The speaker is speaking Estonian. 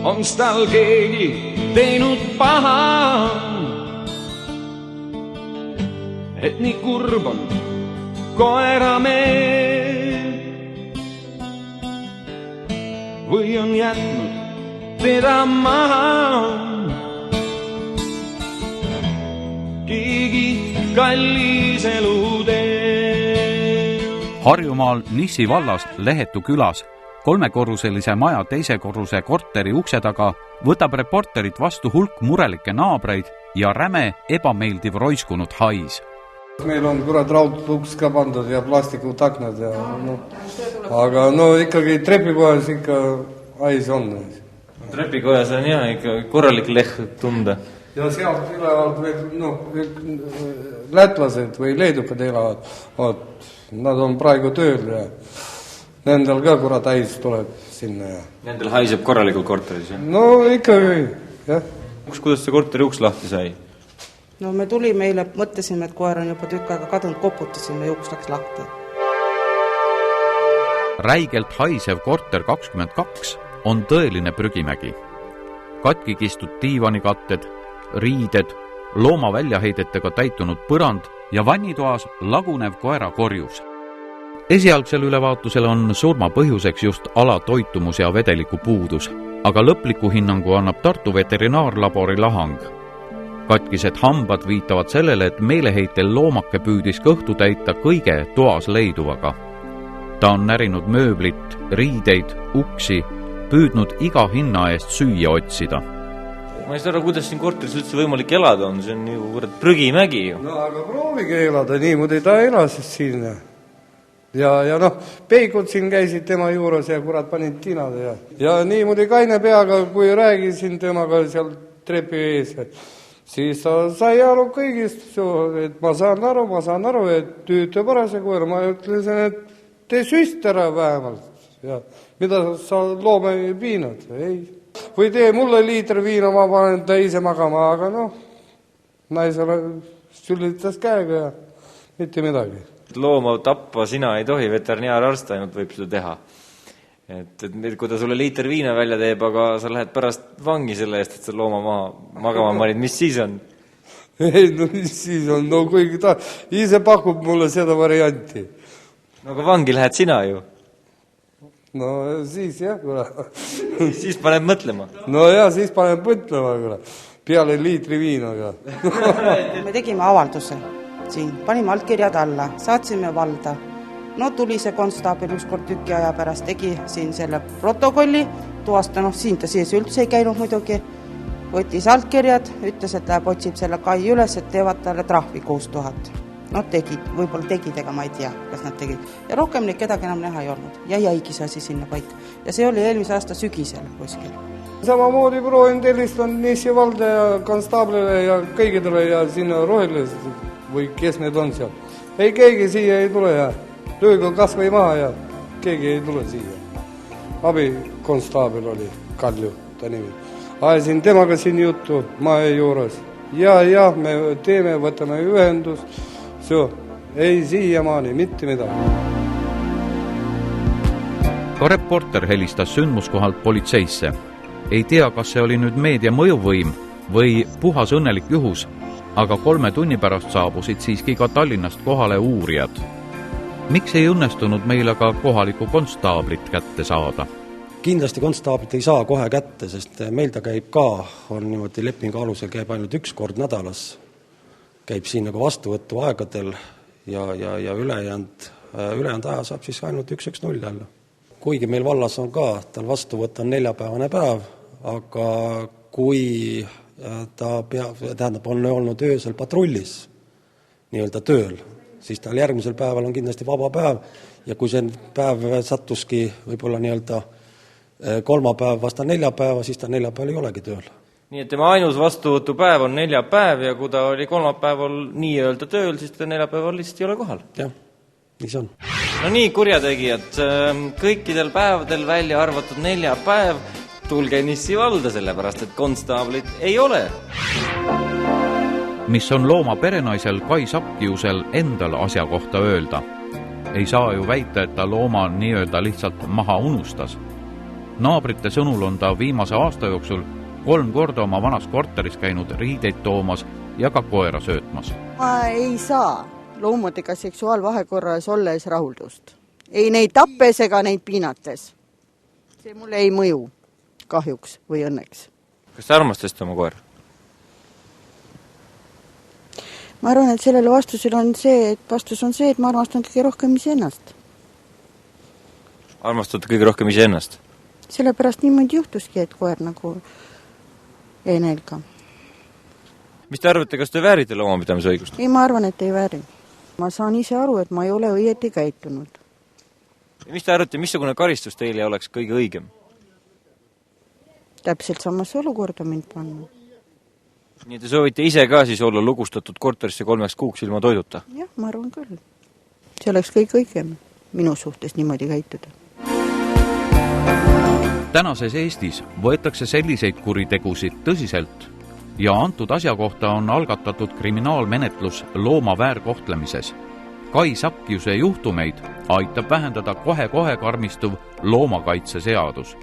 onks tal keegi teinud paha, et nii kurb on koerameel või on jätnud teda maha keegi kallis eluteel. Harjumaal Nissi vallas Lehetu külas 3-korruselise maja 2. korruse korteri ukse taga võtab reporterit vastu hulk murelikke naabreid ja räme ebameeldiv roiskunud hais. Meil on kurat raudluks ka pandud ja plastikud aknad ja aga ikkagi trepikojas ikka hais on. Trepikojas on jah ikka korralik leht tunda. Ja sealt elavad lätlased või leedukad elavad, nad on praegu tööl ja nendel ka kurat hais tuleb sinna. Ja. Nendel haiseb korralikult korteris, jah? No ikkagi, jah. Kuidas see korteri uks lahti sai? No me tulime eile, mõtlesime, et koer on juba tükk aega kadunud, koputasime ja uks läks lahti. Räigelt haisev korter 22 on tõeline prügimägi. Katki kistud diivanikatted, riided, looma väljaheidetega täitunud põrand ja vannitoas lagunev koera korjus. Esialgsel ülevaatusel on surma põhjuseks just alatoitumus ja vedeliku puudus, aga lõpliku hinnangu annab Tartu veterinaarlabori lahang. Katkised hambad viitavad sellele, et meeleheitel loomake püüdis kõhtu täita kõige toas leiduvaga. Ta on närinud mööblit, riideid, uksi, püüdnud iga hinna eest süüa otsida. Ma ei saa aru, kuidas siin korteris üldse võimalik elada on, see on ju prügimägi ju. No aga proovige elada, niimoodi ta elas siin. Ja peikud siin käisid tema juures ja kurat panid tinad ja niimoodi kaine peaga, kui räägisin temaga seal trepi ees, siis ta sai aru kõigist, et ma saan aru, et tüüte parase koer, ma ütlesin, et tee süst ära vähemalt ja mida sa loome piinad, ei. Või tee mulle liiter viina, ma panen ta ise magama, aga naisele sülitas käega ja mitte midagi. Looma tappa sina ei tohi, veterinaararst ainult võib seda teha. Et kui ta sulle liiter viina välja teeb, aga sa lähed pärast vangi selle eest, et sa looma magama manid, mis siis on? Ei, mis siis on, kuigi ta ise pakub mulle seda varianti. No aga vangi lähed sina ju. No siis jah, siis paneb mõtlema. No jah, siis paneb mõtlema, peale liitri viinaga. Me tegime avalduse siin, panime allkirjad alla, saatsime valda. No tuli see konstaabel ükskord tüki aja pärast, tegi siin selle protokolli, tuvasta, siin ta sees üldse ei käinud muidugi, võttis allkirjad, ütles, et läheb otsib selle kai üles, et teevad talle trahvi 6000. Tegid, võib-olla tegid, ega ma ei tea, kas nad tegid. Ja rohkem neid kedagi enam näha ei olnud. Ja jäigi see asi sinna paika. Ja see oli eelmise aasta sügisel kuskil. Samamoodi proovin tellistan Nissi valda ja konstaablile ja kõigidele ja sinna rohelis või kes need on seal. Ei, keegi siia ei tule ja löögu kas või maha ja keegi ei tule siia. Abi konstaabel oli Kalju, ta nimi. Ajasin temaga siin juttu maja juures. Ja me teeme, võtame ühendust. Ei siiamaani, mitte midagi. Ka reporter helistas sündmuskohalt politseisse. Ei tea, kas see oli nüüd meedia mõjuvõim või puhas õnnelik juhus, aga 3 tunni pärast saabusid siiski ka Tallinnast kohale uurijad. Miks ei õnnestunud meil aga kohalikku konstaablit kätte saada? Kindlasti konstaablit ei saa kohe kätte, sest meil ta käib ka, on niimoodi lepingu alusel, käib ainult 1 kord nädalas. Käib siin nagu vastuvõttu aegadel ja ülejäänud aja saab siis ainult 110 jälle. Kuigi meil vallas on ka, tal vastuvõtt on 4-päevane päev, aga kui ta on olnud öösel patrullis nii-öelda tööl, siis tal järgmisel päeval on kindlasti vaba päev ja kui see päev sattuski võib-olla nii-öelda kolmapäev vasta 4 päeva, siis ta 4 päeval ei olegi tööl. Nii et tema ainus vastuvõtupäev on 4 päev ja kui ta oli 3 päeval nii-öelda tööl, siis ta 4 päeval lihtsalt ei ole kohal. Jah, nii see on. No nii, kurjategijad, kõikidel päevadel välja arvatud 4 päev tulge Nissi valda, sellepärast et konstaablit ei ole. Mis on looma perenaisel Kai Sapkiusel endal asja kohta öelda? Ei saa ju väita, et ta looma nii-öelda lihtsalt maha unustas. Naabrite sõnul on ta viimase aasta jooksul 3 korda oma vanas korteris käinud riideid toomas ja ka koera söötmas. Ma ei saa loomadega seksuaalvahekorras olles rahuldust. Ei neid tappes ega neid piinates. See mulle ei mõju kahjuks või õnneks. Kas te armastasite oma koera? Ma arvan, et sellele vastus on see, et ma armastan kõige rohkem iseennast. Armastate kõige rohkem iseennast? Sellepärast niimoodi juhtuski, et koer nagu jäi nälga. Mis te arvate, kas te väärite loomapidamise õigust? Ei, ma arvan, et ei vääri. Ma saan ise aru, et ma ei ole õieti käitunud. Ja mis te arvate, missugune karistus teile oleks kõige õigem? Täpselt samasse olukorda mind panna. Nii te soovite ise ka siis olla lugustatud korterisse 3 kuuks ilma toiduta? Jah, ma arvan küll. See oleks kõik õigem minu suhtes niimoodi käituda. Tänases Eestis võetakse selliseid kuritegusid tõsiselt ja antud asja kohta on algatatud kriminaalmenetlus looma väärkohtlemises. Kai Sakjuse juhtumeid aitab vähendada kohe karmistuv loomakaitseseadus.